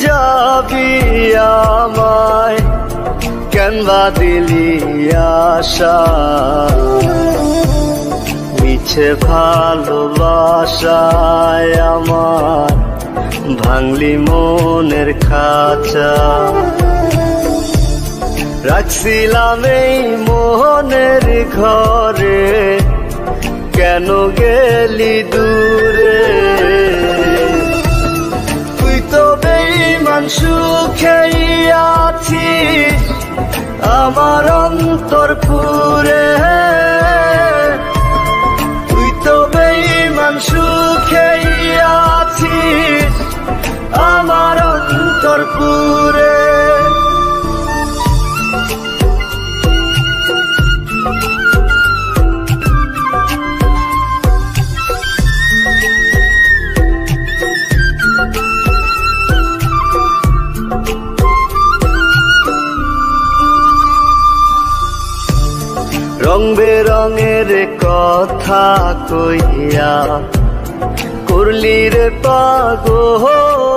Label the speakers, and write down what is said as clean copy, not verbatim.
Speaker 1: যাবি আমায়, কেন বা দিলি আশা। মিছে ভালোবাসায় আমার ভাঙলি মনের খাঁচা। রাখছিলাম এই মোহনের ঘরে, কেন গেলি দূরে। তুই তো বেঈমান সুখেই আছিস আমার অন্তর পুরে। তুই তো বেঈমান সুখেই আছিস আমার অন্তর পুরে। রং বেরঙের কথা কইয়া করলি রে পাগল।